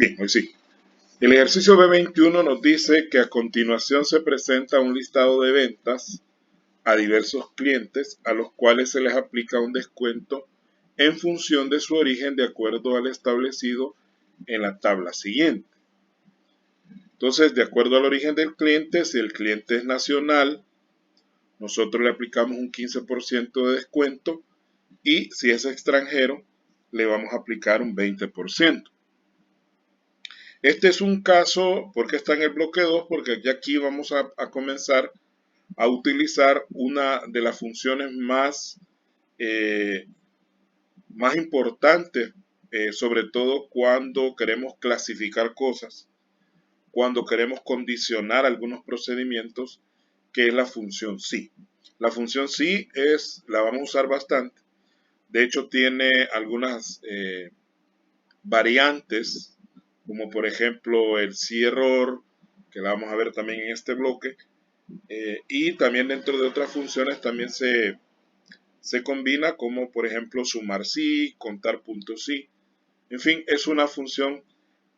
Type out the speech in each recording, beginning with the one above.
Bien, hoy sí. El ejercicio B21 nos dice que a continuación se presenta un listado de ventas a diversos clientes a los cuales se les aplica un descuento en función de su origen de acuerdo al establecido en la tabla siguiente. Entonces, de acuerdo al origen del cliente, si el cliente es nacional, nosotros le aplicamos un 15% de descuento y si es extranjero, le vamos a aplicar un 20%. Este es un caso, porque está en el bloque 2, porque ya aquí vamos a comenzar a utilizar una de las funciones más importantes, sobre todo cuando queremos clasificar cosas, cuando queremos condicionar algunos procedimientos, que es la función sí. La función sí la vamos a usar bastante. De hecho, tiene algunas variantes, como por ejemplo el sí error, que la vamos a ver también en este bloque, y también dentro de otras funciones también se combina, como por ejemplo sumar sí, contar puntos sí. En fin, es una función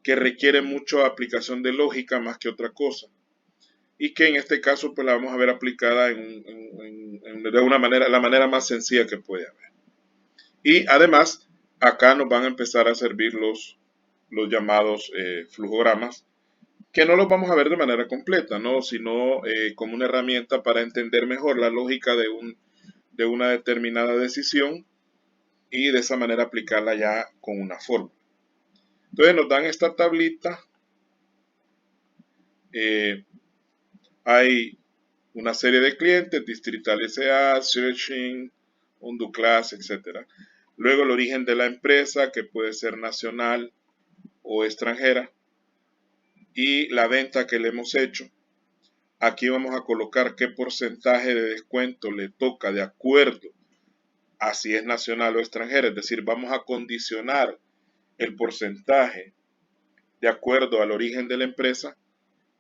que requiere mucha aplicación de lógica más que otra cosa, y que en este caso pues la vamos a ver aplicada de una manera, la manera más sencilla que puede haber. Y además, acá nos van a empezar a servir los llamados flujogramas, que no los vamos a ver de manera completa, ¿no? Sino como una herramienta para entender mejor la lógica de una determinada decisión y de esa manera aplicarla ya con una fórmula. Entonces nos dan esta tablita. Hay una serie de clientes, Distrital SA, Searching, Undo Class, etc. Luego el origen de la empresa, que puede ser nacional o extranjera, y la venta que le hemos hecho. Aquí vamos a colocar qué porcentaje de descuento le toca de acuerdo a si es nacional o extranjera. Es decir, vamos a condicionar el porcentaje de acuerdo al origen de la empresa.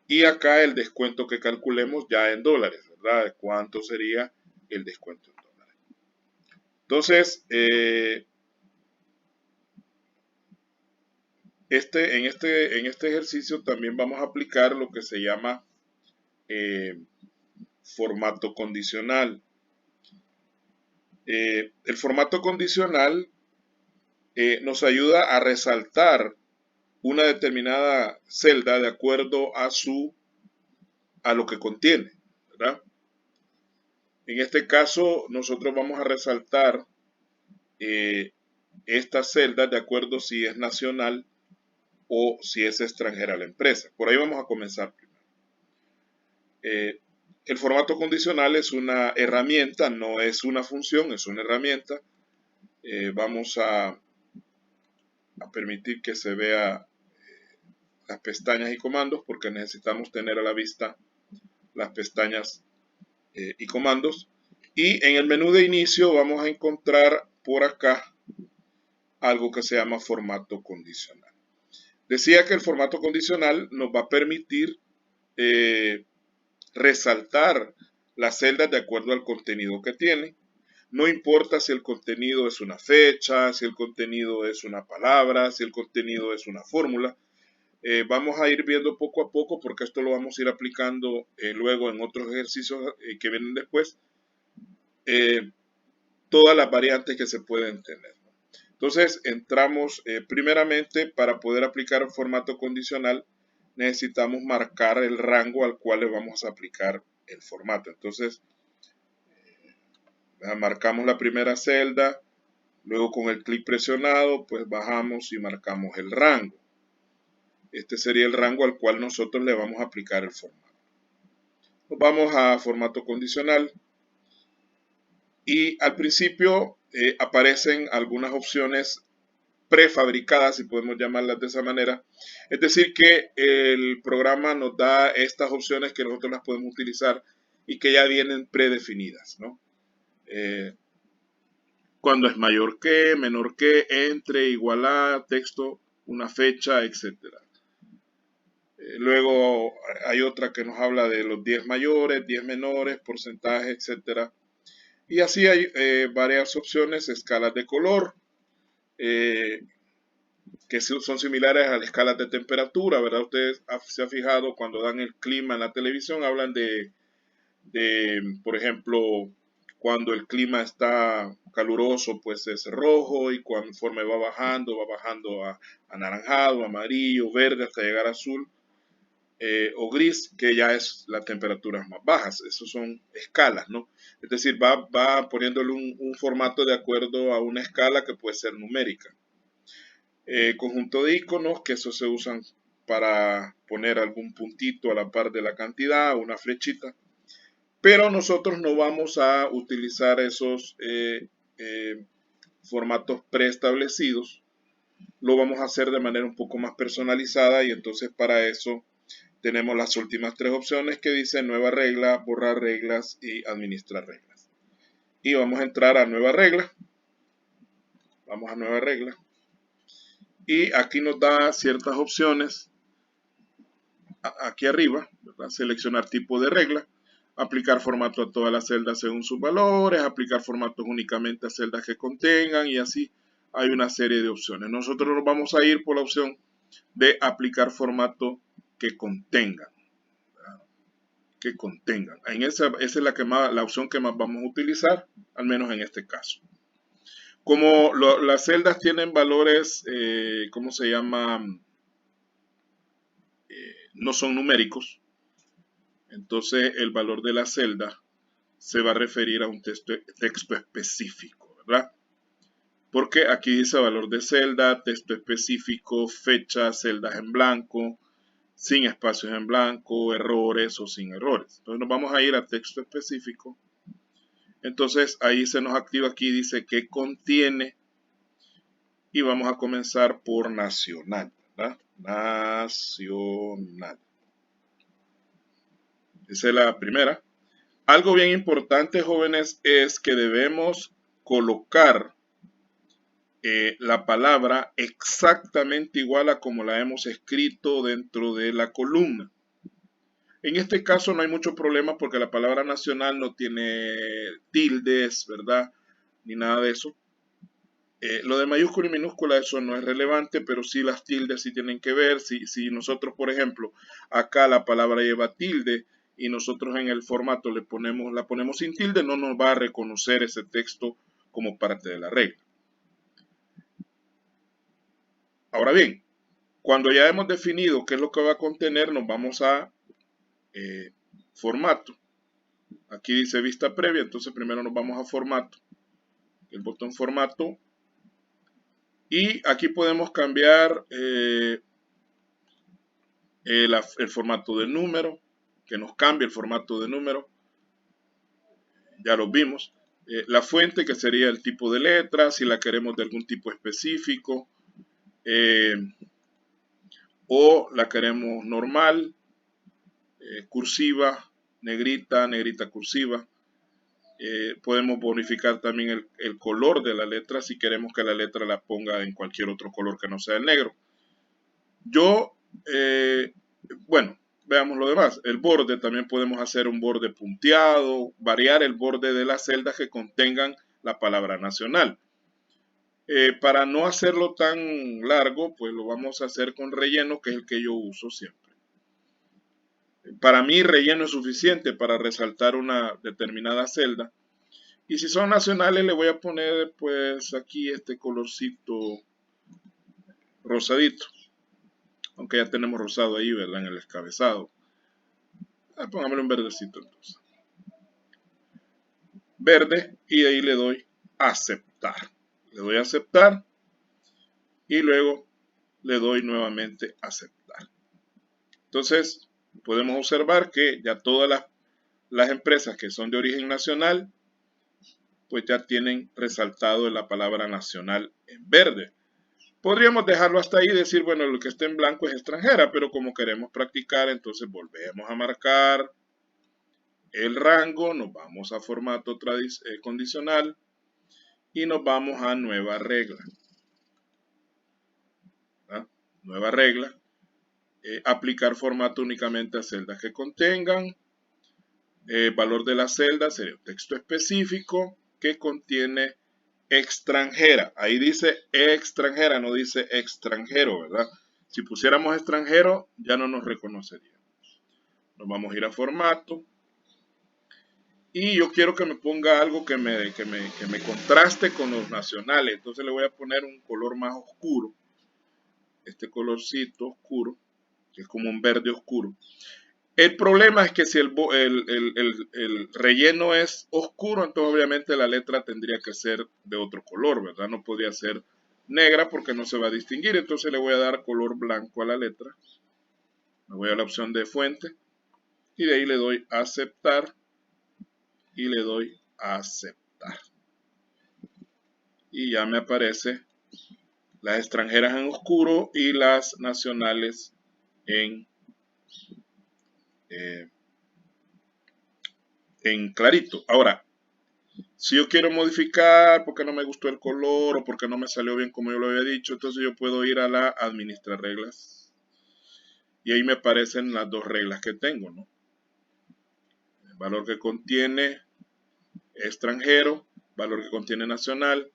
Y acá el descuento que calculemos ya en dólares, ¿verdad? ¿Cuánto sería el descuento en dólares? Entonces, en este ejercicio también vamos a aplicar lo que se llama formato condicional. El formato condicional nos ayuda a resaltar una determinada celda de acuerdo a lo que contiene, ¿verdad? En este caso, nosotros vamos a resaltar esta celda de acuerdo si es nacional o si es extranjera la empresa. Por ahí vamos a comenzar primero. El formato condicional es una herramienta, no es una función, es una herramienta. Vamos a permitir que se vea las pestañas y comandos, porque necesitamos tener a la vista las pestañas y comandos. Y en el menú de inicio vamos a encontrar por acá algo que se llama formato condicional. Decía que el formato condicional nos va a permitir resaltar las celdas de acuerdo al contenido que tiene. No importa si el contenido es una fecha, si el contenido es una palabra, si el contenido es una fórmula. Vamos a ir viendo poco a poco, porque esto lo vamos a ir aplicando luego en otros ejercicios que vienen después, todas las variantes que se pueden tener. Entonces entramos primeramente, para poder aplicar un formato condicional, necesitamos marcar el rango al cual le vamos a aplicar el formato. Entonces marcamos la primera celda, luego con el clic presionado pues bajamos y marcamos el rango. Este sería el rango al cual nosotros le vamos a aplicar el formato. Vamos a formato condicional y al principio aparecen algunas opciones prefabricadas, si podemos llamarlas de esa manera. Es decir, que el programa nos da estas opciones que nosotros las podemos utilizar y que ya vienen predefinidas, ¿no? Cuando es mayor que, menor que, entre, igual a, texto, una fecha, etc. Luego hay otra que nos habla de los 10 mayores, 10 menores, porcentaje, etc. Y así hay varias opciones, escalas de color, que son similares a las escalas de temperatura, ¿verdad? Ustedes se han fijado cuando dan el clima en la televisión, hablan por ejemplo, cuando el clima está caluroso, pues es rojo, y conforme va bajando a anaranjado, amarillo, verde, hasta llegar a azul o gris, que ya es las temperaturas más bajas. Esos son escalas, ¿no? Es decir, va poniéndole un formato de acuerdo a una escala que puede ser numérica. Conjunto de iconos, que eso se usan para poner algún puntito a la par de la cantidad, una flechita. Pero nosotros no vamos a utilizar esos formatos preestablecidos. Lo vamos a hacer de manera un poco más personalizada, y entonces para eso tenemos las últimas tres opciones que dicen nueva regla, borrar reglas y administrar reglas. Y vamos a entrar a nueva regla. Vamos a nueva regla. Y aquí nos da ciertas opciones. Aquí arriba, ¿verdad? Seleccionar tipo de regla, aplicar formato a todas las celdas según sus valores, aplicar formatos únicamente a celdas que contengan, y así hay una serie de opciones. Nosotros nos vamos a ir por la opción de aplicar formato que contengan. Que contengan. Esa es la opción que más vamos a utilizar, al menos en este caso. Como las celdas tienen valores, ¿cómo se llama? No son numéricos, entonces el valor de la celda se va a referir a un texto específico, ¿verdad? Porque aquí dice valor de celda, texto específico, fecha, celdas en blanco, sin espacios en blanco, errores o sin errores. Entonces nos vamos a ir a texto específico. Entonces ahí se nos activa, aquí dice que contiene, y vamos a comenzar por nacional, ¿verdad? Nacional. Esa es la primera. Algo bien importante, jóvenes, es que debemos colocar la palabra exactamente igual a como la hemos escrito dentro de la columna. En este caso no hay mucho problema porque la palabra nacional no tiene tildes, ¿verdad? Ni nada de eso. Lo de mayúscula y minúscula, eso no es relevante, pero sí las tildes sí tienen que ver. Si nosotros, por ejemplo, acá la palabra lleva tilde y nosotros en el formato la ponemos sin tilde, no nos va a reconocer ese texto como parte de la regla. Ahora bien, cuando ya hemos definido qué es lo que va a contener, nos vamos a formato. Aquí dice vista previa, entonces primero nos vamos a formato. El botón formato. Y aquí podemos cambiar el formato de número, que nos cambie el formato de número. Ya lo vimos. La fuente, que sería el tipo de letra, si la queremos de algún tipo específico. O la queremos normal, cursiva, negrita, negrita cursiva. Podemos bonificar también el color de la letra si queremos que la letra la ponga en cualquier otro color que no sea el negro. Bueno, veamos lo demás. El borde, también podemos hacer un borde punteado, variar el borde de las celdas que contengan la palabra nacional. Para no hacerlo tan largo, pues lo vamos a hacer con relleno, que es el que yo uso siempre. Para mí relleno es suficiente para resaltar una determinada celda. Y si son nacionales, le voy a poner pues aquí este colorcito rosadito. Aunque ya tenemos rosado ahí, ¿verdad? En el descabezado. Pongámosle un verdecito entonces. Verde, y de ahí le doy aceptar. Le doy aceptar y luego le doy nuevamente aceptar. Entonces, podemos observar que ya todas las empresas que son de origen nacional, pues ya tienen resaltado la palabra nacional en verde. Podríamos dejarlo hasta ahí y decir, bueno, lo que está en blanco es extranjera, pero como queremos practicar, entonces volvemos a marcar el rango, nos vamos a formato condicional y nos vamos a nueva regla. ¿Ah? Nueva regla. Aplicar formato únicamente a celdas que contengan. Valor de la celda sería un texto específico que contiene extranjera. Ahí dice extranjera, no dice extranjero, ¿verdad? Si pusiéramos extranjero, ya no nos reconocería. Nos vamos a ir a formato. Y yo quiero que me ponga algo que me contraste con los nacionales. Entonces le voy a poner un color más oscuro. Este colorcito oscuro, que es como un verde oscuro. El problema es que si el relleno es oscuro, entonces obviamente la letra tendría que ser de otro color, ¿verdad? No podría ser negra porque no se va a distinguir. Entonces le voy a dar color blanco a la letra. Me voy a la opción de fuente y de ahí le doy a aceptar y le doy a aceptar. Y ya me aparece las extranjeras en oscuro y las nacionales en clarito. Ahora, si yo quiero modificar porque no me gustó el color o porque no me salió bien como yo lo había dicho, entonces yo puedo ir a la administrar reglas y ahí me aparecen las dos reglas que tengo, ¿no? El valor que contiene extranjero, valor que contiene nacional,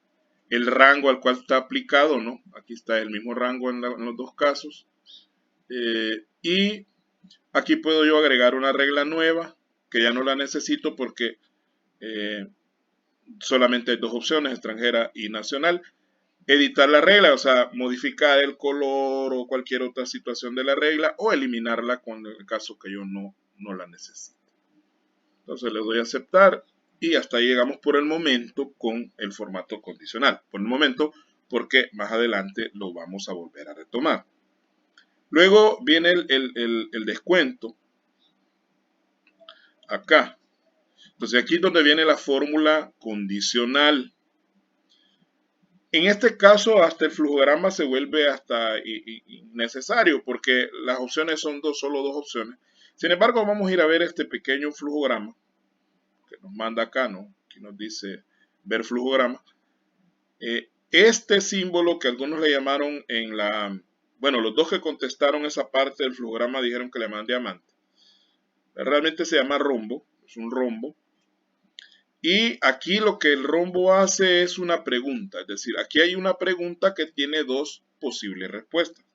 el rango al cual está aplicado, ¿no? Aquí está el mismo rango en los dos casos. Y aquí puedo yo agregar una regla nueva que ya no la necesito porque solamente hay dos opciones, extranjera y nacional. Editar la regla, o sea, modificar el color o cualquier otra situación de la regla o eliminarla cuando en el caso que yo no la necesite. Entonces le doy a aceptar y hasta ahí llegamos por el momento con el formato condicional. Por el momento, porque más adelante lo vamos a volver a retomar. Luego viene el descuento. Acá. Entonces aquí es donde viene la fórmula condicional. En este caso, hasta el flujograma se vuelve hasta innecesario porque las opciones son solo dos opciones. Sin embargo, vamos a ir a ver este pequeño flujograma que nos manda acá, ¿no? Aquí nos dice ver flujograma. Este símbolo que algunos le llamaron bueno, los dos que contestaron esa parte del flujograma dijeron que le llaman diamante. Realmente se llama rombo, es un rombo. Y aquí lo que el rombo hace es una pregunta, es decir, aquí hay una pregunta que tiene dos posibles respuestas.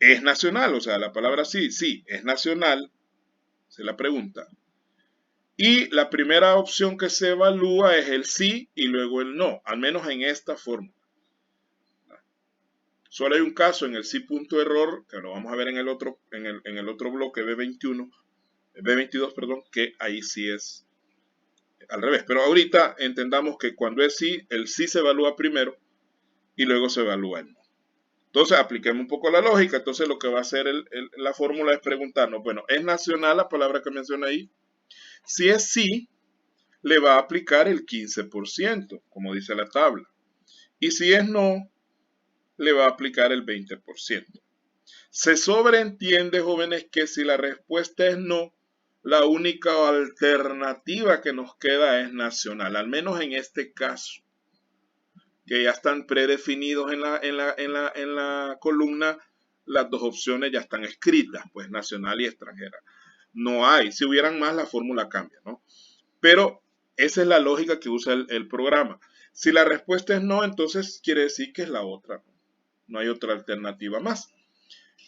¿Es nacional? O sea, la palabra sí, es nacional, se la pregunta. Y la primera opción que se evalúa es el sí y luego el no, al menos en esta fórmula. Solo hay un caso en el sí punto error, que lo vamos a ver en el otro bloque B22, perdón, que ahí sí es al revés. Pero ahorita entendamos que cuando es sí, el sí se evalúa primero y luego se evalúa el no. Entonces apliquemos un poco la lógica. Entonces lo que va a hacer la fórmula es preguntarnos, bueno, ¿es nacional la palabra que menciona ahí? Si es sí, le va a aplicar el 15%, como dice la tabla. Y si es no, le va a aplicar el 20%. Se sobreentiende, jóvenes, que si la respuesta es no, la única alternativa que nos queda es nacional, al menos en este caso, que ya están predefinidos en la columna, las dos opciones ya están escritas, pues nacional y extranjera. No hay, si hubieran más la fórmula cambia, ¿no? Pero esa es la lógica que usa el programa. Si la respuesta es no, entonces quiere decir que es la otra, no hay otra alternativa más.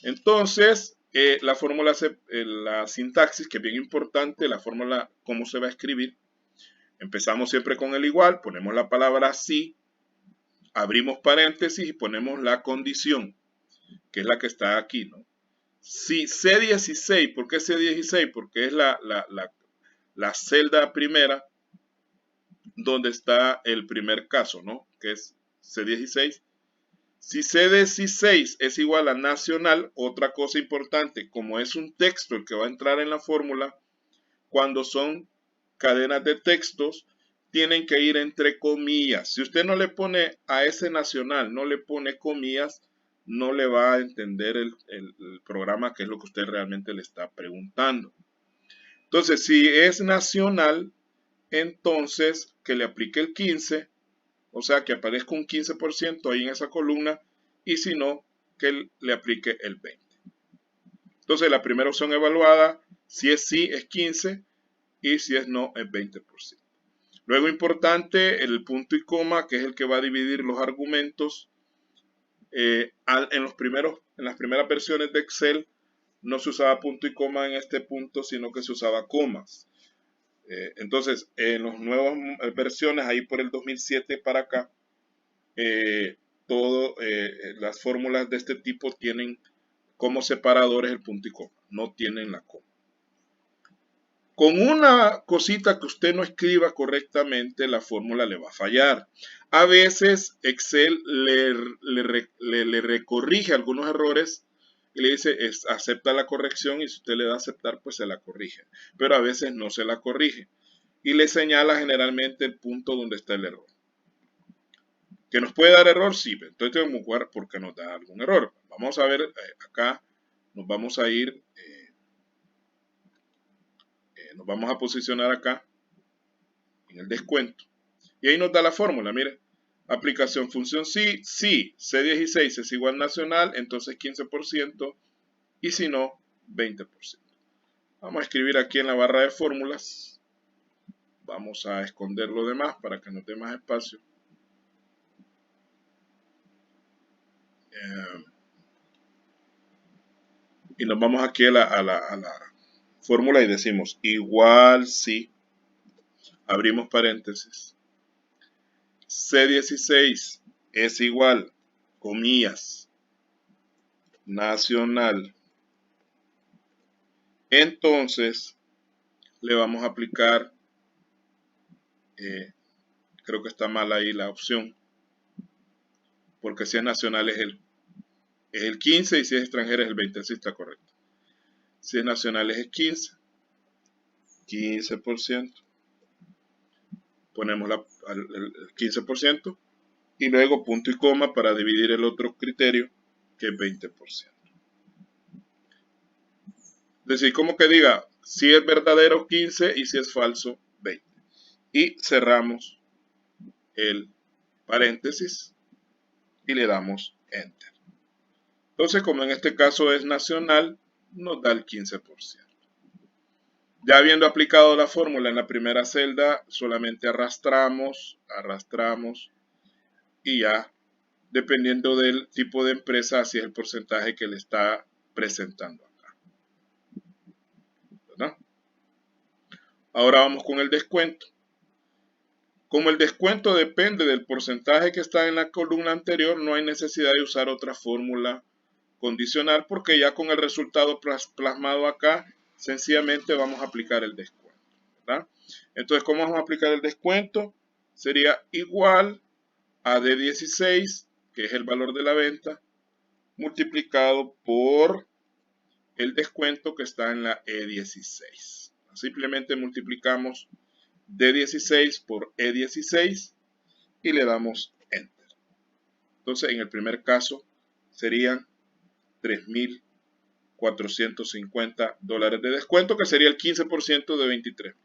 Entonces, la fórmula, la sintaxis, que es bien importante, la fórmula, cómo se va a escribir. Empezamos siempre con el igual, ponemos la palabra sí, abrimos paréntesis y ponemos la condición, que es la que está aquí, ¿no? Si C16, ¿por qué C16? Porque es la celda primera donde está el primer caso, ¿no? Que es C16. Si C16 es igual a nacional, otra cosa importante, como es un texto el que va a entrar en la fórmula, cuando son cadenas de textos, tienen que ir entre comillas. Si usted no le pone a ese nacional, no le pone comillas, no le va a entender el programa, que es lo que usted realmente le está preguntando. Entonces, si es nacional, entonces que le aplique el 15%, o sea, que aparezca un 15% ahí en esa columna, y si no, que le aplique el 20%. Entonces, la primera opción evaluada, si es sí, es 15%, y si es no, es 20%. Luego importante, el punto y coma, que es el que va a dividir los argumentos. En las primeras versiones de Excel no se usaba punto y coma en este punto, sino que se usaba comas. Entonces, en las nuevas versiones, ahí por el 2007 para acá, las fórmulas de este tipo tienen como separadores el punto y coma, no tienen la coma. Con una cosita que usted no escriba correctamente, la fórmula le va a fallar. A veces Excel le recorrige algunos errores y le dice, acepta la corrección, y si usted le da a aceptar, pues se la corrige. Pero a veces no se la corrige y le señala generalmente el punto donde está el error. ¿Que nos puede dar error? Sí, entonces vamos a jugar porque nos da algún error. Vamos a ver acá, nos vamos a ir... nos vamos a posicionar acá en el descuento y ahí nos da la fórmula, mire, aplicación función sí, C16 es igual nacional, entonces 15%, y si no, 20%. Vamos a escribir aquí en la barra de fórmulas, vamos a esconder lo demás para que nos dé más espacio. Y nos vamos aquí a la fórmula y decimos igual si, abrimos paréntesis, C16 es igual, comillas, nacional. Entonces le vamos a aplicar, creo que está mal ahí la opción, porque si es nacional es el 15 y si es extranjero es el 20, así está correcto. Si es nacional es el 15%, ponemos el 15% y luego punto y coma para dividir el otro criterio que es 20%. Es decir, como que diga si es verdadero 15 y si es falso 20. Y cerramos el paréntesis y le damos enter. Entonces, como en este caso es nacional, nos da el 15%. Ya habiendo aplicado la fórmula en la primera celda, solamente arrastramos y ya, dependiendo del tipo de empresa, así es el porcentaje que le está presentando acá. ¿Verdad? Ahora vamos con el descuento. Como el descuento depende del porcentaje que está en la columna anterior, no hay necesidad de usar otra fórmula condicional porque ya con el resultado plasmado acá, sencillamente vamos a aplicar el descuento, ¿verdad? Entonces, ¿cómo vamos a aplicar el descuento? Sería igual a D16, que es el valor de la venta, multiplicado por el descuento que está en la E16. Simplemente multiplicamos D16 por E16 y le damos Enter. Entonces, en el primer caso serían $3,450 de descuento, que sería el 15% de 23,000.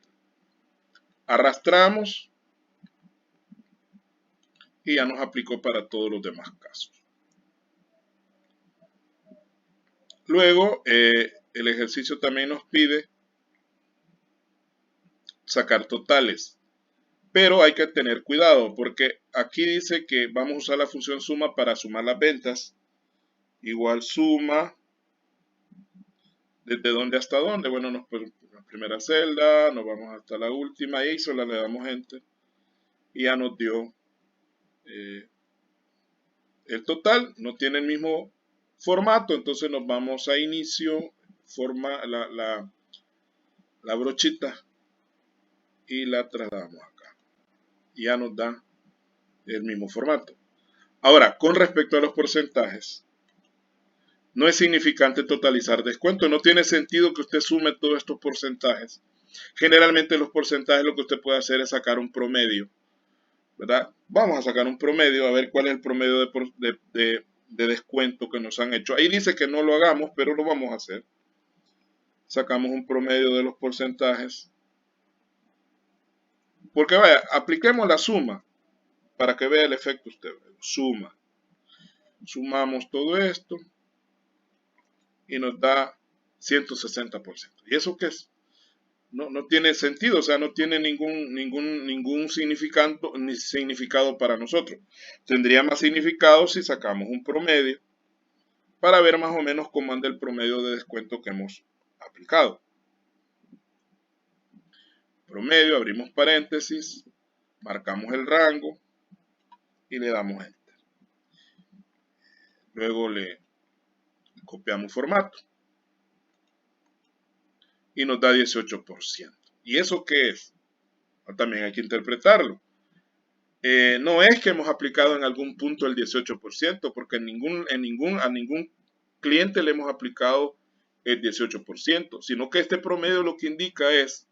Arrastramos y ya nos aplicó para todos los demás casos. Luego, el ejercicio también nos pide sacar totales, pero hay que tener cuidado porque aquí dice que vamos a usar la función suma para sumar las ventas. Igual suma, ¿desde dónde hasta dónde? Bueno, la primera celda, nos vamos hasta la última y solo le damos enter y ya nos dio el total. No tiene el mismo formato, entonces nos vamos a inicio, forma la brochita y la trasladamos acá y ya nos da el mismo formato. Ahora, con respecto a los porcentajes, no es significante totalizar descuento. No tiene sentido que usted sume todos estos porcentajes. Generalmente los porcentajes lo que usted puede hacer es sacar un promedio, ¿verdad? Vamos a sacar un promedio, a ver cuál es el promedio de descuento que nos han hecho. Ahí dice que no lo hagamos, pero lo vamos a hacer. Sacamos un promedio de los porcentajes. Porque vaya, apliquemos la suma para que vea el efecto usted. Suma. Sumamos todo esto y nos da 160%. ¿Y eso qué es? no tiene sentido, o sea, no tiene ningún significado, ni significado para nosotros. Tendría más significado si sacamos un promedio para ver más o menos cómo anda el promedio de descuento que hemos aplicado. Promedio, abrimos paréntesis, marcamos el rango y le damos Enter. Luego le copiamos formato y nos da 18%. ¿Y eso qué es? También hay que interpretarlo. No es que hemos aplicado en algún punto el 18%, porque a ningún cliente le hemos aplicado el 18%, sino que este promedio lo que indica es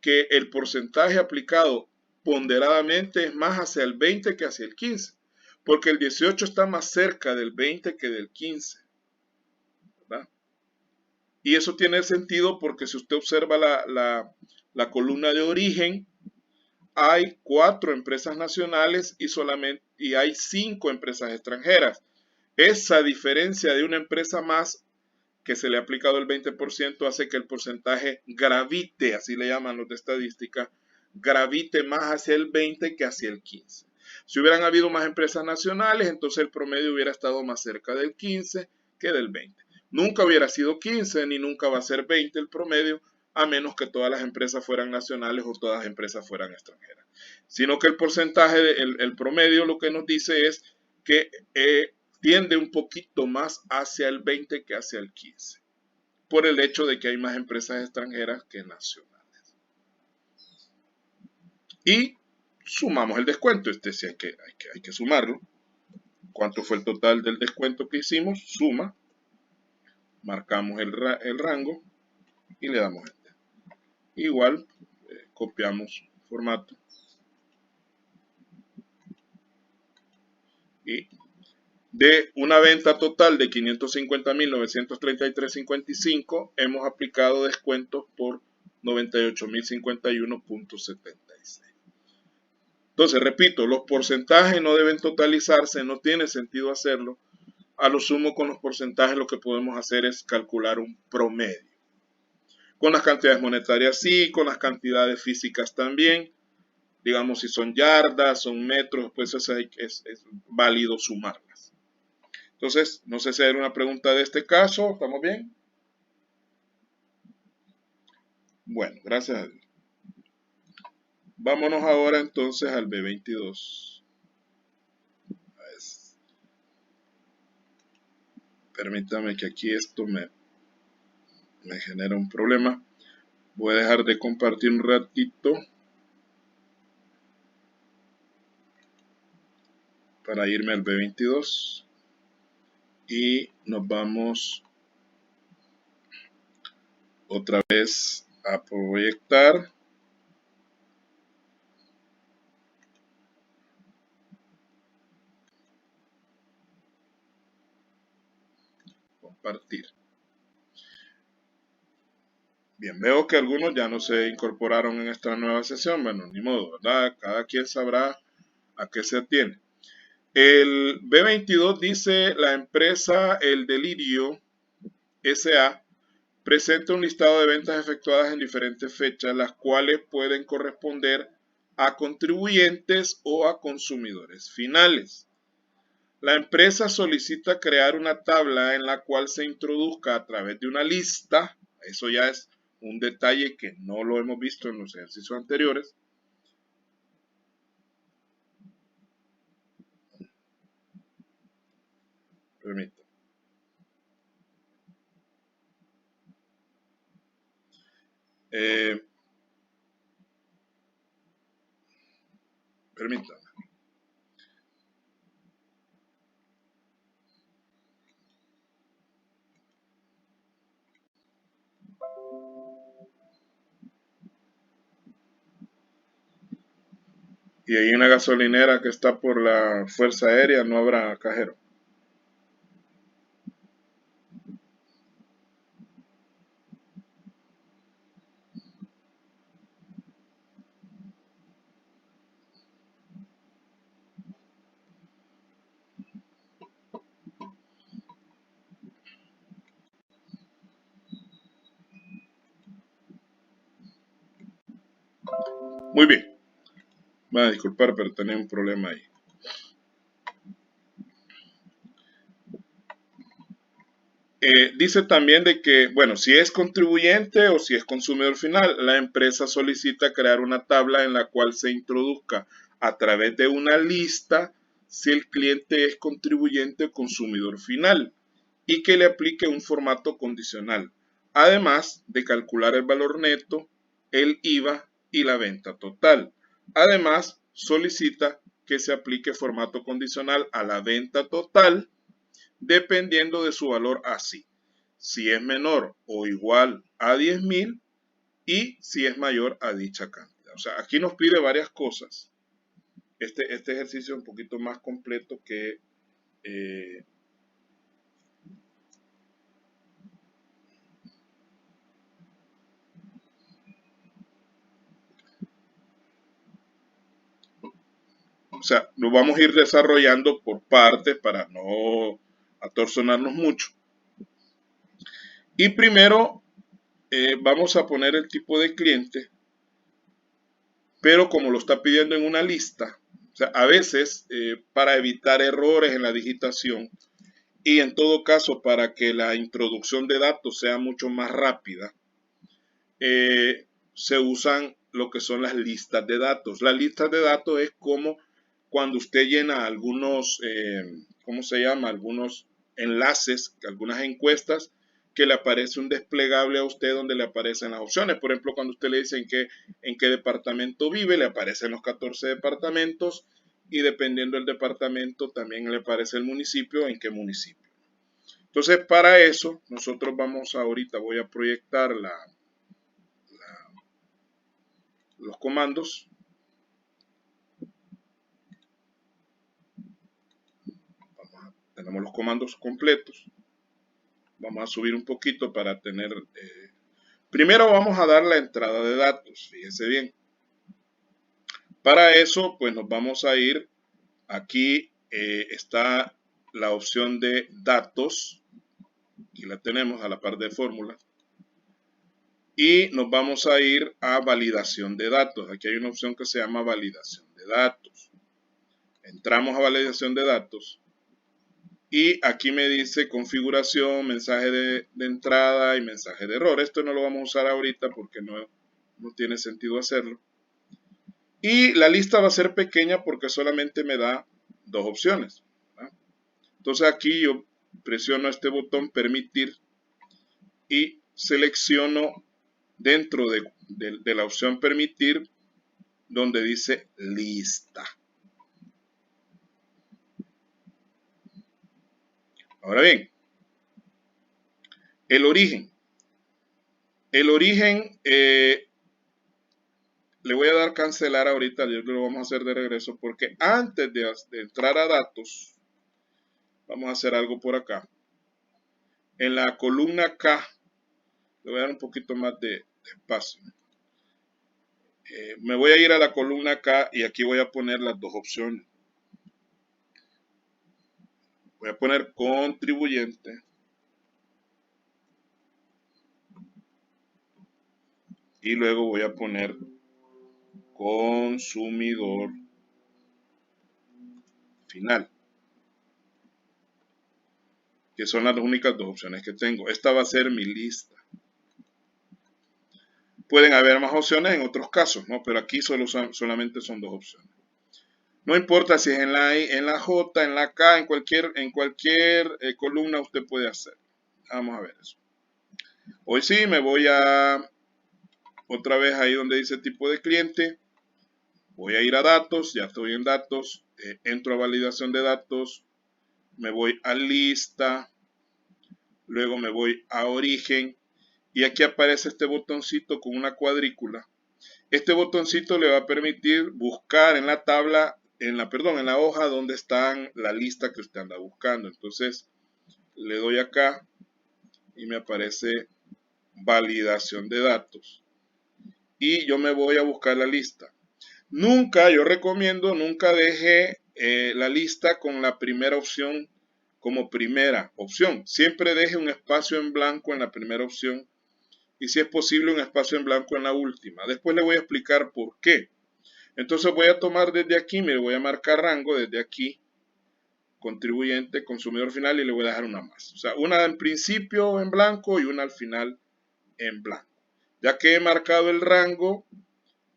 que el porcentaje aplicado ponderadamente es más hacia el 20 que hacia el 15, porque el 18 está más cerca del 20 que del 15, ¿verdad? Y eso tiene sentido porque si usted observa la columna de origen, hay 4 empresas nacionales y hay 5 empresas extranjeras. Esa diferencia de una empresa más que se le ha aplicado el 20% hace que el porcentaje gravite, así le llaman los de estadística, gravite más hacia el 20 que hacia el 15. Si hubieran habido más empresas nacionales, entonces el promedio hubiera estado más cerca del 15 que del 20. Nunca hubiera sido 15 ni nunca va a ser 20 el promedio, a menos que todas las empresas fueran nacionales o todas las empresas fueran extranjeras. Sino que el porcentaje, el promedio lo que nos dice es que tiende un poquito más hacia el 20 que hacia el 15, por el hecho de que hay más empresas extranjeras que nacionales. Y sumamos el descuento, sí hay que sumarlo. ¿Cuánto fue el total del descuento que hicimos? Suma, marcamos el rango y le damos Enter. Igual, copiamos formato y de una venta total de 550.933.55 hemos aplicado descuentos por 98.051.76. Entonces, repito, los porcentajes no deben totalizarse, no tiene sentido hacerlo. A lo sumo con los porcentajes lo que podemos hacer es calcular un promedio. Con las cantidades monetarias sí, con las cantidades físicas también. Digamos, si son yardas, son metros, pues es válido sumarlas. Entonces, no sé si hay una pregunta de este caso. ¿Estamos bien? Bueno, gracias a Dios. Vámonos ahora entonces al B22. Permítame que aquí esto me genera un problema. Voy a dejar de compartir un ratito para irme al B22 y nos vamos otra vez a proyectar. Compartir. Bien, veo que algunos ya no se incorporaron en esta nueva sesión. Bueno, ni modo, ¿verdad? Cada quien sabrá a qué se atiene. El B22 dice la empresa El Delirio S.A. presenta un listado de ventas efectuadas en diferentes fechas, las cuales pueden corresponder a contribuyentes o a consumidores finales. La empresa solicita crear una tabla en la cual se introduzca a través de una lista, eso ya es un detalle que no lo hemos visto en los ejercicios anteriores. Permítame. Permítame. Y ahí en la gasolinera que está por la Fuerza Aérea no habrá cajero. Muy bien. Me van a disculpar, pero tenía un problema ahí. Dice también de que, bueno, si es contribuyente o si es consumidor final, la empresa solicita crear una tabla en la cual se introduzca a través de una lista si el cliente es contribuyente o consumidor final y que le aplique un formato condicional, además de calcular el valor neto, el IVA y la venta total. Además, solicita que se aplique formato condicional a la venta total dependiendo de su valor así. Si es menor o igual a 10.000 y si es mayor a dicha cantidad. O sea, aquí nos pide varias cosas. Este ejercicio es un poquito más completo que o sea, lo vamos a ir desarrollando por partes para no atorsionarnos mucho. Y primero vamos a poner el tipo de cliente, pero como lo está pidiendo en una lista, o sea, a veces para evitar errores en la digitación y en todo caso para que la introducción de datos sea mucho más rápida, se usan lo que son las listas de datos. Las listas de datos es como cuando usted llena algunos, ¿cómo se llama? Algunos enlaces, algunas encuestas, que le aparece un desplegable a usted donde le aparecen las opciones. Por ejemplo, cuando usted le dice en qué departamento vive, le aparecen los 14 departamentos y dependiendo del departamento también le aparece el municipio, en qué municipio. Entonces, para eso, nosotros vamos ahorita, voy a proyectar los comandos. Tenemos los comandos completos. Vamos a subir un poquito para tener... primero vamos a dar la entrada de datos, fíjense bien. Para eso, pues nos vamos a ir, aquí está la opción de datos, aquí la tenemos a la par de fórmula, y nos vamos a ir a validación de datos. Aquí hay una opción que se llama validación de datos. Entramos a validación de datos. Y aquí me dice configuración, mensaje de entrada y mensaje de error. Esto no lo vamos a usar ahorita porque no tiene sentido hacerlo. Y la lista va a ser pequeña porque solamente me da dos opciones, ¿verdad? Entonces aquí yo presiono este botón permitir y selecciono dentro de la opción permitir donde dice lista. Ahora bien, el origen. El origen le voy a dar cancelar ahorita, yo lo vamos a hacer de regreso porque antes de entrar a datos, vamos a hacer algo por acá. En la columna K, le voy a dar un poquito más de espacio. Me voy a ir a la columna K y aquí voy a poner las dos opciones. Voy a poner contribuyente. Y luego voy a poner consumidor final. Que son las únicas dos opciones que tengo. Esta va a ser mi lista. Pueden haber más opciones en otros casos, ¿no? Pero aquí solamente son dos opciones. No importa si es en la J, en la K, en cualquier columna usted puede hacer. Vamos a ver eso. Hoy sí me voy a otra vez ahí donde dice tipo de cliente. Voy a ir a datos, ya estoy en datos. Entro a validación de datos. Me voy a lista. Luego me voy a origen. Y aquí aparece este botoncito con una cuadrícula. Este botoncito le va a permitir buscar en la tabla, en la hoja donde están la lista que usted anda buscando. Entonces le doy acá y me aparece validación de datos. Y yo me voy a buscar la lista. Yo recomiendo, nunca deje la lista con la primera opción como primera opción. Siempre deje un espacio en blanco en la primera opción y si es posible un espacio en blanco en la última. Después le voy a explicar por qué. Entonces voy a tomar desde aquí, me voy a marcar rango desde aquí, contribuyente, consumidor final, y le voy a dejar una más. O sea, una en principio en blanco y una al final en blanco. Ya que he marcado el rango,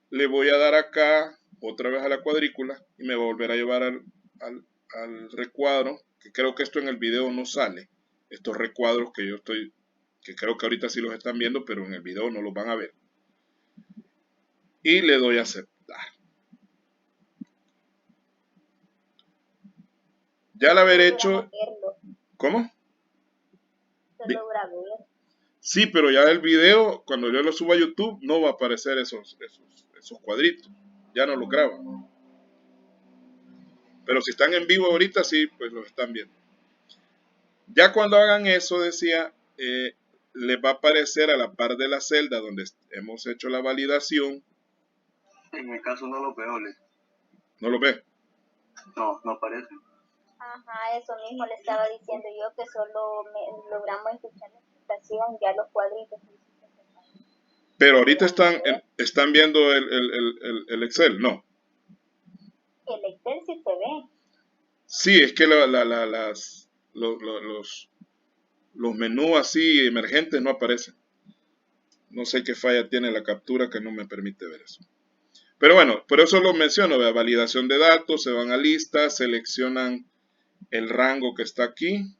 le voy a dar acá otra vez a la cuadrícula y me va a volver a llevar al recuadro, que creo que esto en el video no sale. Estos recuadros que creo que ahorita sí los están viendo, pero en el video no los van a ver. Y le doy a aceptar. Ya al haber hecho... ¿Cómo? Se logra ver. Sí, pero ya el video, cuando yo lo subo a YouTube, no va a aparecer esos cuadritos. Ya no lo graba. Pero si están en vivo ahorita, sí, pues los están viendo. Ya cuando hagan eso, decía, les va a aparecer a la par de la celda donde hemos hecho la validación. En el caso no lo veo, ¿No lo ve? No, no aparece. Ajá, eso mismo le estaba diciendo yo, que solo logramos escuchar la explicación, ya los cuadritos. Pero ahorita están viendo el Excel, ¿no? El Excel sí se ve. Sí, es que los menús así emergentes no aparecen. No sé qué falla tiene la captura que no me permite ver eso. Pero bueno, por eso lo menciono, ¿verdad? Validación de datos, se van a lista, seleccionan el rango que está aquí,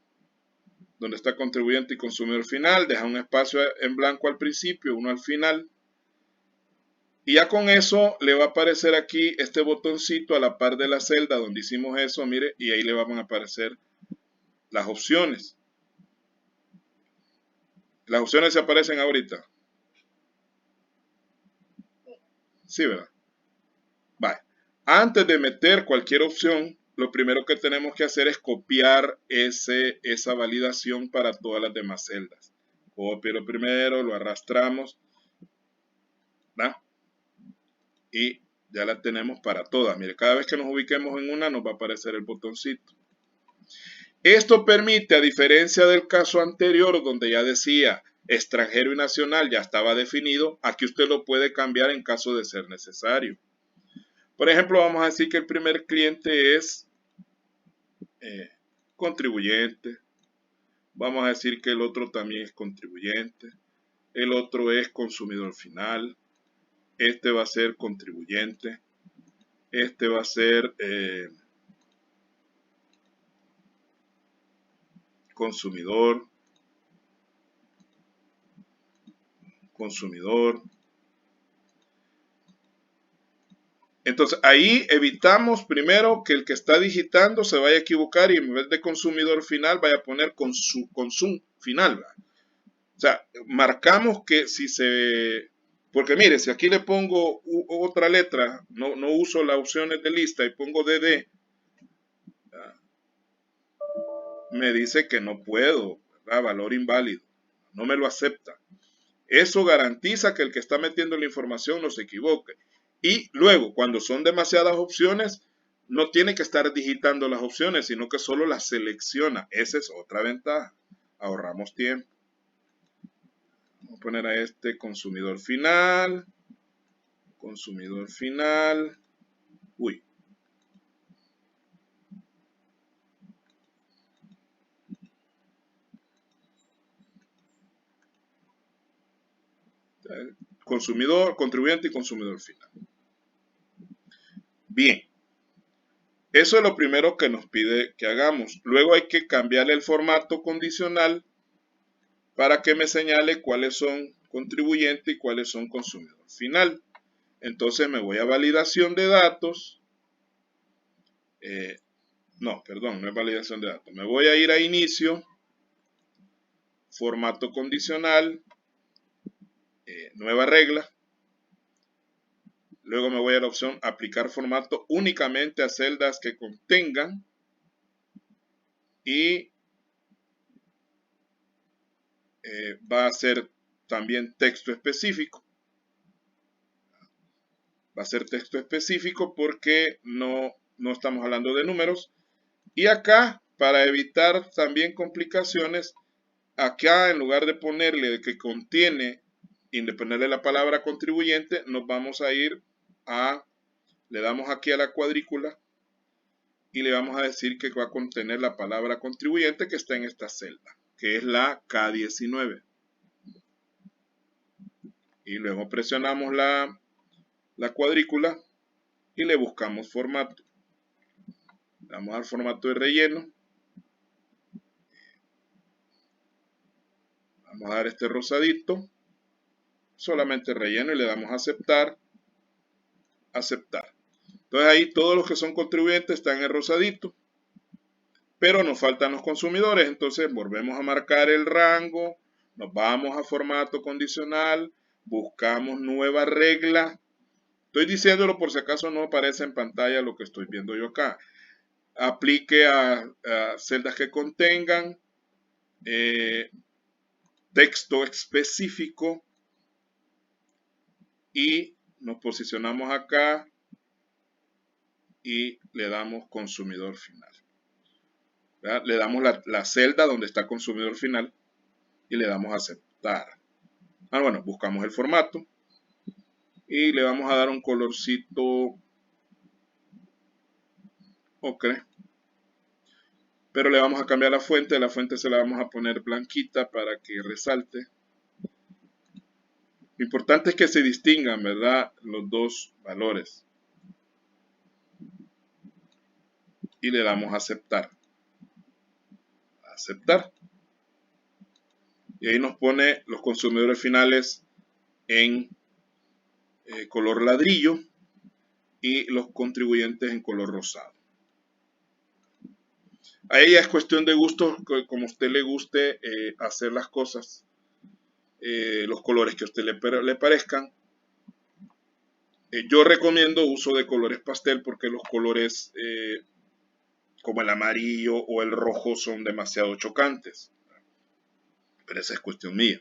donde está contribuyente y consumidor final, deja un espacio en blanco al principio, uno al final. Y ya con eso le va a aparecer aquí este botoncito a la par de la celda donde hicimos eso, mire, y ahí le van a aparecer las opciones. Las opciones se aparecen ahorita. Sí, ¿verdad? Vale. Antes de meter cualquier opción, lo primero que tenemos que hacer es copiar esa validación para todas las demás celdas. Copio primero, lo arrastramos, ¿verdad? Y ya la tenemos para todas. Mire, cada vez que nos ubiquemos en una nos va a aparecer el botoncito. Esto permite, a diferencia del caso anterior donde ya decía extranjero y nacional ya estaba definido, aquí usted lo puede cambiar en caso de ser necesario. Por ejemplo, vamos a decir que el primer cliente es contribuyente. Vamos a decir que el otro también es contribuyente. El otro es consumidor final. Este va a ser contribuyente. Este va a ser consumidor. Entonces ahí evitamos primero que el que está digitando se vaya a equivocar y en vez de consumidor final vaya a poner consum final. ¿verdad? O sea, marcamos que si se... Porque mire, si aquí le pongo otra letra, no uso las opciones de lista y pongo DD, me dice que no puedo, ¿verdad? Valor inválido, no me lo acepta. Eso garantiza que el que está metiendo la información no se equivoque. Y luego, cuando son demasiadas opciones, no tiene que estar digitando las opciones, sino que solo las selecciona. Esa es otra ventaja. Ahorramos tiempo. Vamos a poner a este consumidor final. Consumidor final. Uy. Consumidor, contribuyente y consumidor final. Bien. Eso es lo primero que nos pide que hagamos. Luego hay que cambiarle el formato condicional para que me señale cuáles son contribuyente y cuáles son consumidor final. Entonces me voy a validación de datos. No es validación de datos. Me voy a ir a inicio, formato condicional, nueva regla. Luego me voy a la opción aplicar formato únicamente a celdas que contengan y va a ser también texto específico. Va a ser texto específico porque no estamos hablando de números. Y acá, para evitar también complicaciones, acá en lugar de ponerle que contiene y de ponerle la palabra contribuyente, nos vamos a ir a le damos aquí a la cuadrícula y le vamos a decir que va a contener la palabra contribuyente que está en esta celda, que es la K19. Y luego presionamos la cuadrícula y le buscamos formato. Le damos al formato de relleno. Vamos a dar este rosadito. Solamente relleno y le damos a aceptar. Aceptar. Entonces ahí todos los que son contribuyentes están en rosadito. Pero nos faltan los consumidores. Entonces volvemos a marcar el rango. Nos vamos a formato condicional. Buscamos nueva regla. Estoy diciéndolo por si acaso no aparece en pantalla lo que estoy viendo yo acá. Aplique a celdas que contengan texto específico y nos posicionamos acá y le damos consumidor final. ¿Verdad? Le damos la celda donde está consumidor final y le damos a aceptar. Bueno, buscamos el formato y le vamos a dar un colorcito ocre. Pero le vamos a cambiar la fuente se la vamos a poner blanquita para que resalte. Lo importante es que se distingan, ¿verdad? Los dos valores. Y le damos a aceptar. Aceptar. Y ahí nos pone los consumidores finales en color ladrillo y los contribuyentes en color rosado. Ahí ya es cuestión de gusto, como a usted le guste hacer las cosas, los colores que a usted le parezcan. Yo recomiendo uso de colores pastel porque los colores como el amarillo o el rojo son demasiado chocantes. Pero esa es cuestión mía.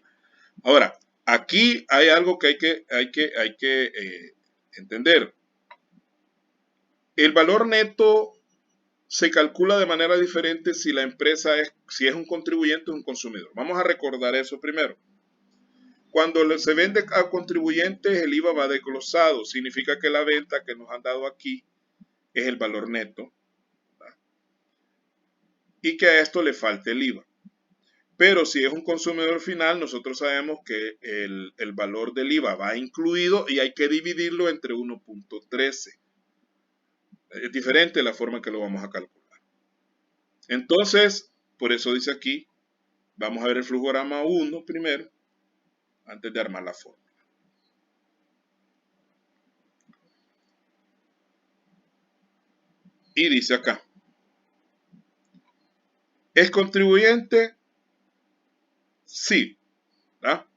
Ahora, aquí hay algo que hay que entender. El valor neto se calcula de manera diferente si la empresa si es un contribuyente o un consumidor. Vamos a recordar eso primero. Cuando se vende a contribuyentes, el IVA va desglosado. Significa que la venta que nos han dado aquí es el valor neto, ¿verdad? Y que a esto le falte el IVA. Pero si es un consumidor final, nosotros sabemos que el valor del IVA va incluido y hay que dividirlo entre 1.13. Es diferente la forma que lo vamos a calcular. Entonces, por eso dice aquí, vamos a ver el flujograma 1 primero, antes de armar la fórmula. Y dice acá, ¿es contribuyente? Sí, ¿verdad?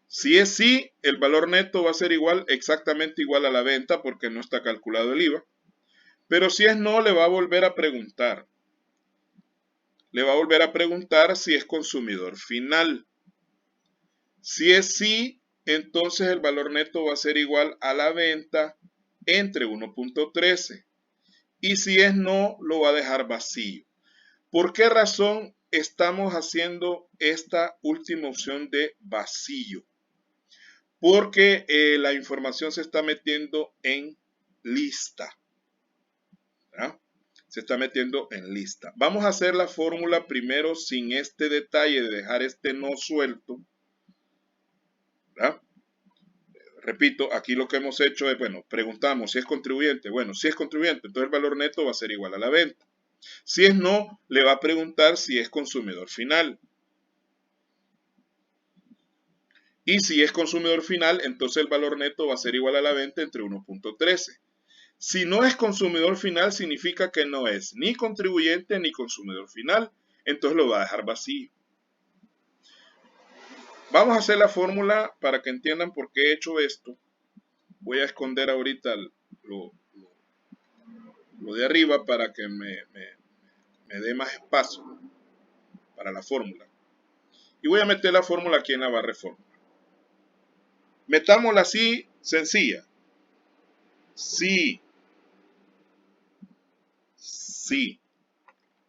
Si es sí, el valor neto va a ser exactamente igual a la venta porque no está calculado el IVA. Pero si es no, le va a volver a preguntar. Le va a volver a preguntar si es consumidor final. Si es sí, entonces el valor neto va a ser igual a la venta entre 1.13. Y si es no, lo va a dejar vacío. ¿Por qué razón estamos haciendo esta última opción de vacío? Porque la información se está metiendo en lista. ¿Verdad? Se está metiendo en lista. Vamos a hacer la fórmula primero sin este detalle de dejar este no suelto. ¿Verdad? Repito, aquí lo que hemos hecho es, bueno, preguntamos si es contribuyente. Bueno, si es contribuyente, entonces el valor neto va a ser igual a la venta. Si es no, le va a preguntar si es consumidor final. Y si es consumidor final, entonces el valor neto va a ser igual a la venta entre 1.13. Si no es consumidor final, significa que no es ni contribuyente ni consumidor final. Entonces lo va a dejar vacío. Vamos a hacer la fórmula para que entiendan por qué he hecho esto. Voy a esconder ahorita lo de arriba para que me dé más espacio para la fórmula. Y voy a meter la fórmula aquí en la barra de fórmula. Metámosla así, sencilla. Si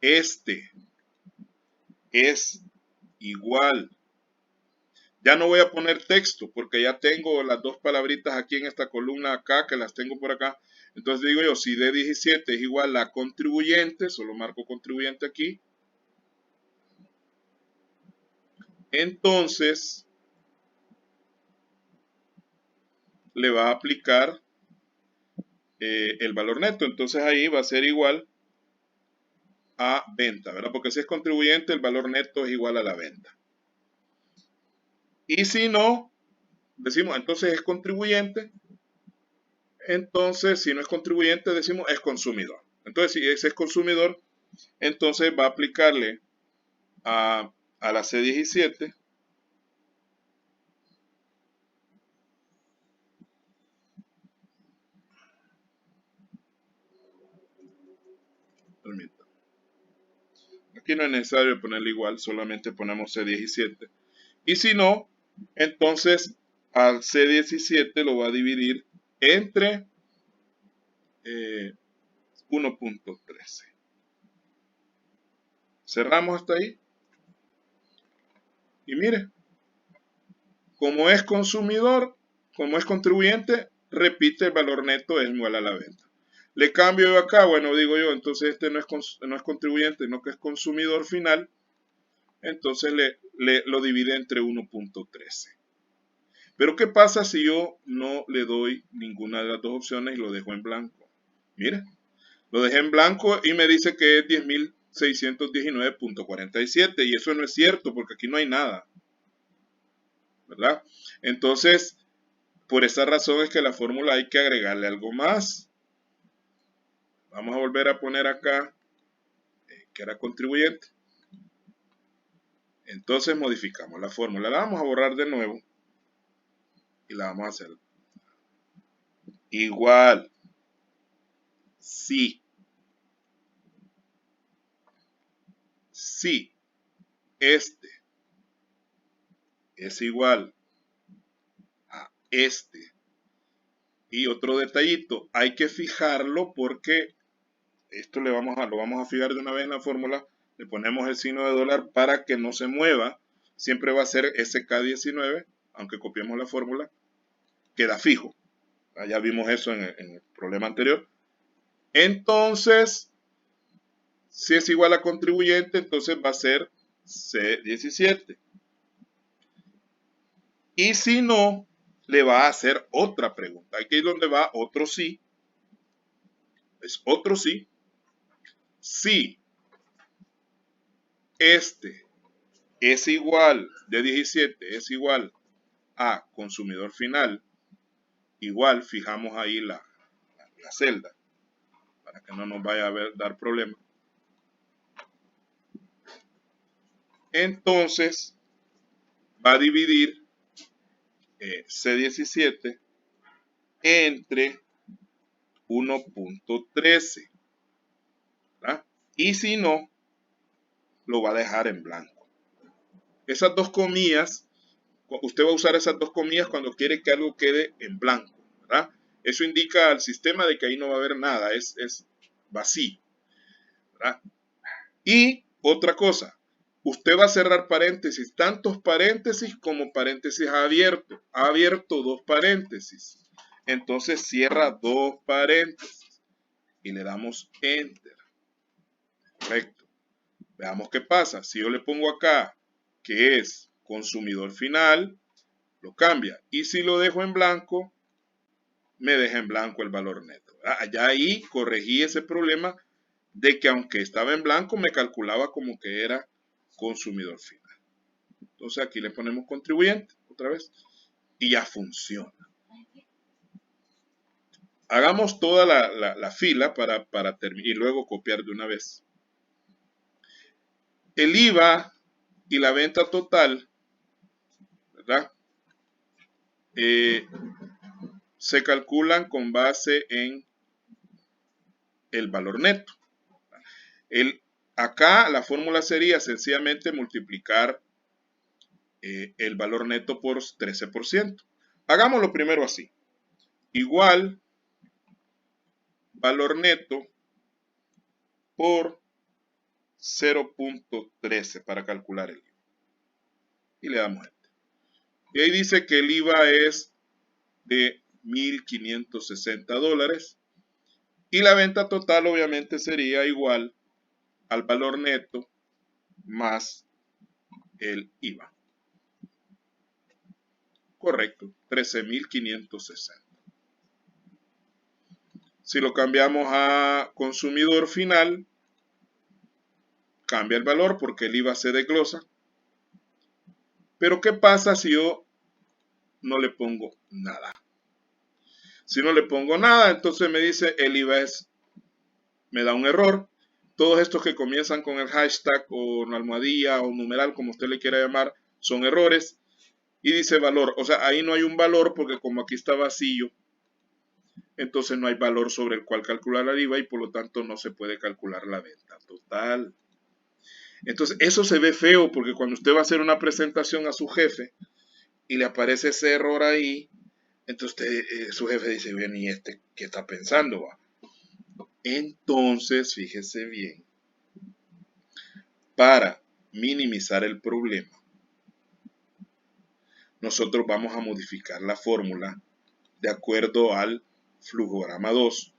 este es igual. Ya no voy a poner texto porque ya tengo las dos palabritas aquí en esta columna acá, que las tengo por acá. Entonces digo yo, si D17 es igual a contribuyente, solo marco contribuyente aquí, entonces le va a aplicar el valor neto. Entonces ahí va a ser igual a venta, ¿verdad? Porque si es contribuyente, el valor neto es igual a la venta. Y si no, decimos, entonces es contribuyente. Entonces, si no es contribuyente, decimos es consumidor. Entonces, si ese es consumidor, entonces va a aplicarle a la C17 permítame. Aquí no es necesario ponerle igual, solamente ponemos C17. Y si no, entonces al C17 lo va a dividir entre 1.13. Cerramos hasta ahí. Y mire, como es consumidor, como es contribuyente, repite el valor neto es igual a la venta. Le cambio yo acá, bueno, digo yo, entonces este no es contribuyente, no que es consumidor final, entonces lo divide entre 1.13. Pero ¿qué pasa si yo no le doy ninguna de las dos opciones y lo dejo en blanco? Mira, lo dejé en blanco y me dice que es 10.619.47 y eso no es cierto porque aquí no hay nada, ¿verdad? Entonces, por esa razón es que la fórmula hay que agregarle algo más. Vamos a volver a poner acá que era contribuyente. Entonces modificamos la fórmula. La vamos a borrar de nuevo y la vamos a hacer igual. Si este es igual a este. Y otro detallito, hay que fijarlo porque esto lo vamos a fijar de una vez en la fórmula. Le ponemos el signo de dólar para que no se mueva. Siempre va a ser SK19, aunque copiemos la fórmula, queda fijo. Ya vimos eso en el problema anterior. Entonces, si es igual a contribuyente, entonces va a ser C17. Y si no, le va a hacer otra pregunta. Aquí es donde va otro sí. Es otro sí. Si este es igual, de 17 es igual a consumidor final, igual fijamos ahí la celda para que no nos vaya a dar problema. Entonces va a dividir C17 entre 1.13, y si no, lo va a dejar en blanco. Esas dos comillas, usted va a usar esas dos comillas cuando quiere que algo quede en blanco, ¿verdad? Eso indica al sistema de que ahí no va a haber nada, es vacío, ¿verdad? Y otra cosa, usted va a cerrar paréntesis, tantos paréntesis como paréntesis abierto. Ha abierto dos paréntesis. Entonces cierra dos paréntesis y le damos Enter. Correcto. Veamos qué pasa. Si yo le pongo acá que es consumidor final, lo cambia. Y si lo dejo en blanco, me deja en blanco el valor neto. Ya ahí corregí ese problema de que aunque estaba en blanco, me calculaba como que era consumidor final. Entonces aquí le ponemos contribuyente otra vez y ya funciona. Hagamos toda la fila para terminar y luego copiar de una vez. El IVA y la venta total, ¿verdad? Se calculan con base en el valor neto. Acá la fórmula sería sencillamente multiplicar el valor neto por 13%. Hagámoslo primero así. Igual valor neto por 0.13 para calcular el IVA. Y le damos Enter. Y ahí dice que el IVA es de $1,560. Y la venta total obviamente sería igual al valor neto más el IVA. Correcto, 13.560. Si lo cambiamos a consumidor final, cambia el valor porque el IVA se desglosa. Pero ¿qué pasa si yo no le pongo nada? Si no le pongo nada, entonces me dice el IVA me da un error. Todos estos que comienzan con el hashtag o una almohadilla o numeral, como usted le quiera llamar, son errores. Y dice valor, o sea, ahí no hay un valor porque como aquí está vacío, entonces no hay valor sobre el cual calcular el IVA y por lo tanto no se puede calcular la venta total. Entonces eso se ve feo porque cuando usted va a hacer una presentación a su jefe y le aparece ese error ahí, entonces su jefe dice, bien, ¿y este qué está pensando? Va? Entonces, fíjese bien, para minimizar el problema, nosotros vamos a modificar la fórmula de acuerdo al flujograma 2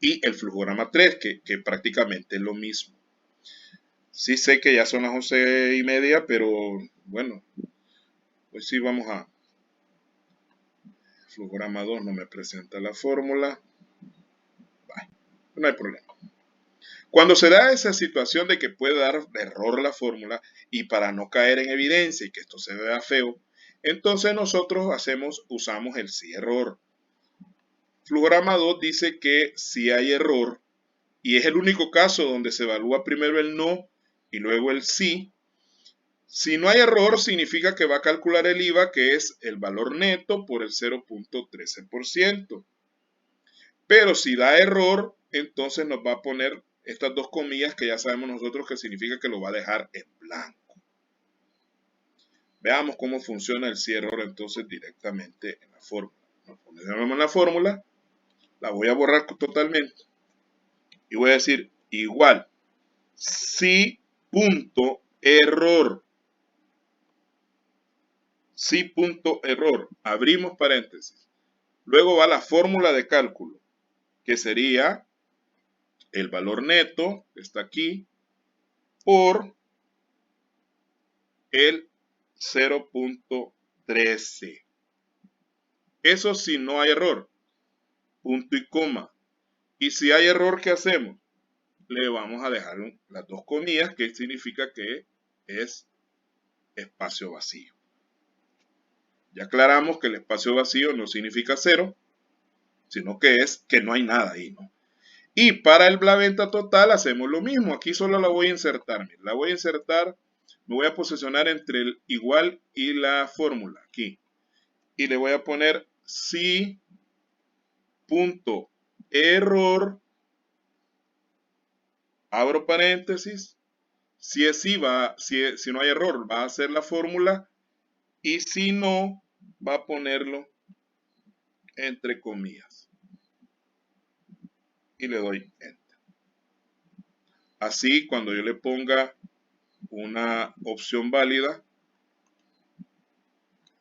y el flujograma 3, que prácticamente es lo mismo. Sí sé que ya son las 11:30, pero bueno, pues sí vamos a... Flujograma 2 no me presenta la fórmula. No hay problema. Cuando se da esa situación de que puede dar error la fórmula y para no caer en evidencia y que esto se vea feo, entonces nosotros usamos el sí error. Flujograma 2 dice que si hay error y es el único caso donde se evalúa primero el no y luego el sí. Si no hay error, significa que va a calcular el IVA, que es el valor neto por el 0.13%. Pero si da error, entonces nos va a poner estas dos comillas que ya sabemos nosotros que significa que lo va a dejar en blanco. Veamos cómo funciona el sí error entonces directamente en la fórmula. Nos ponemos en la fórmula, la voy a borrar totalmente y voy a decir igual sí punto error. Sí punto error. Abrimos paréntesis. Luego va la fórmula de cálculo, que sería el valor neto, que está aquí, por el 0.13. Eso si no hay error. Punto y coma. Y si hay error, ¿qué hacemos? Le vamos a dejar las dos comillas, que significa que es espacio vacío. Ya aclaramos que el espacio vacío no significa cero, sino que es que no hay nada ahí, ¿no? Y para la venta total hacemos lo mismo. Aquí solo la voy a insertar. La voy a insertar, me voy a posicionar entre el igual y la fórmula aquí. Y le voy a poner sí punto error. Abro paréntesis. Si es sí, si no hay error, va a hacer la fórmula. Y si no, va a ponerlo entre comillas. Y le doy enter. Así, cuando yo le ponga una opción válida,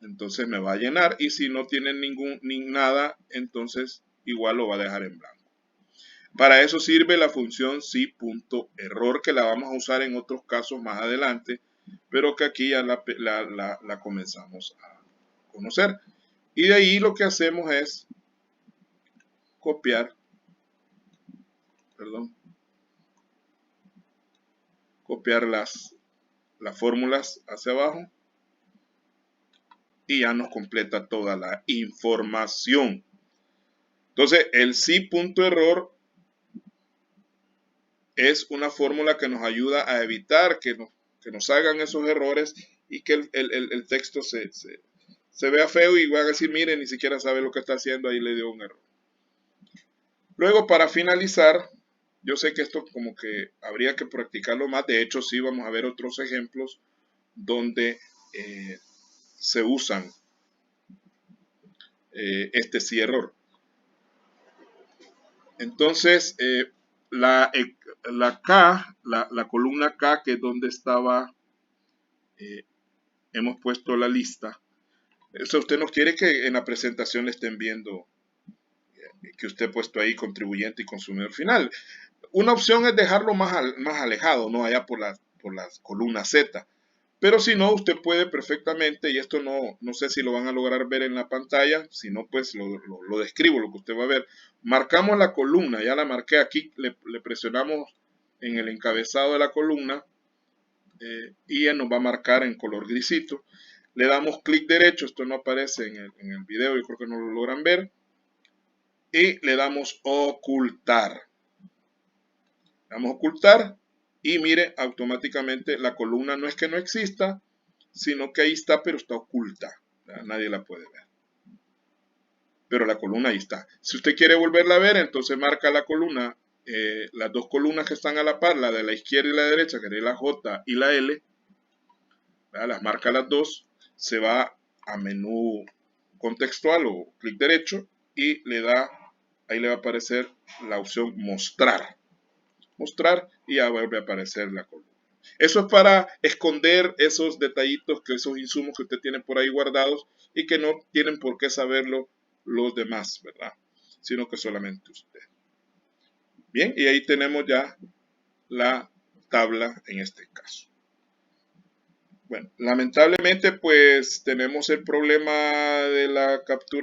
entonces me va a llenar, y si no tiene nada, entonces igual lo va a dejar en blanco. Para eso sirve la función sí.error, que la vamos a usar en otros casos más adelante, pero que aquí ya la comenzamos a conocer. Y de ahí lo que hacemos es copiar las fórmulas hacia abajo y ya nos completa toda la información. Entonces el sí.error es una fórmula que nos ayuda a evitar que nos hagan esos errores y que el texto se vea feo y van a decir, miren, ni siquiera sabe lo que está haciendo, ahí le dio un error. Luego, para finalizar, yo sé que esto como que habría que practicarlo más. De hecho, sí vamos a ver otros ejemplos donde se usan este sí error. Entonces, la columna K, que es donde estaba, hemos puesto la lista. Eso usted no quiere que en la presentación le estén viendo que usted ha puesto ahí, contribuyente y consumidor final. Una opción es dejarlo más alejado, no allá por las columnas Z. Pero si no, usted puede perfectamente, y esto no sé si lo van a lograr ver en la pantalla, si no, pues lo describo, lo que usted va a ver. Marcamos la columna, ya la marqué aquí, le presionamos en el encabezado de la columna y ya nos va a marcar en color grisito. Le damos clic derecho, esto no aparece en el video, yo creo que no lo logran ver. Y le damos ocultar. Le damos ocultar y mire, automáticamente la columna no es que no exista, sino que ahí está, pero está oculta. Nadie la puede ver. Pero la columna ahí está. Si usted quiere volverla a ver, entonces marca la columna, las dos columnas que están a la par, la de la izquierda y la derecha, que es la J y la L, ¿verdad? Las marca las dos, se va a menú contextual o clic derecho y le da, ahí le va a aparecer la opción mostrar. Mostrar y ya vuelve a aparecer la columna. Eso es para esconder esos detallitos, esos insumos que usted tiene por ahí guardados y que no tienen por qué saberlo los demás, ¿verdad? Sino que solamente usted. Bien, y ahí tenemos ya la tabla en este caso. Bueno, lamentablemente pues tenemos el problema de la captura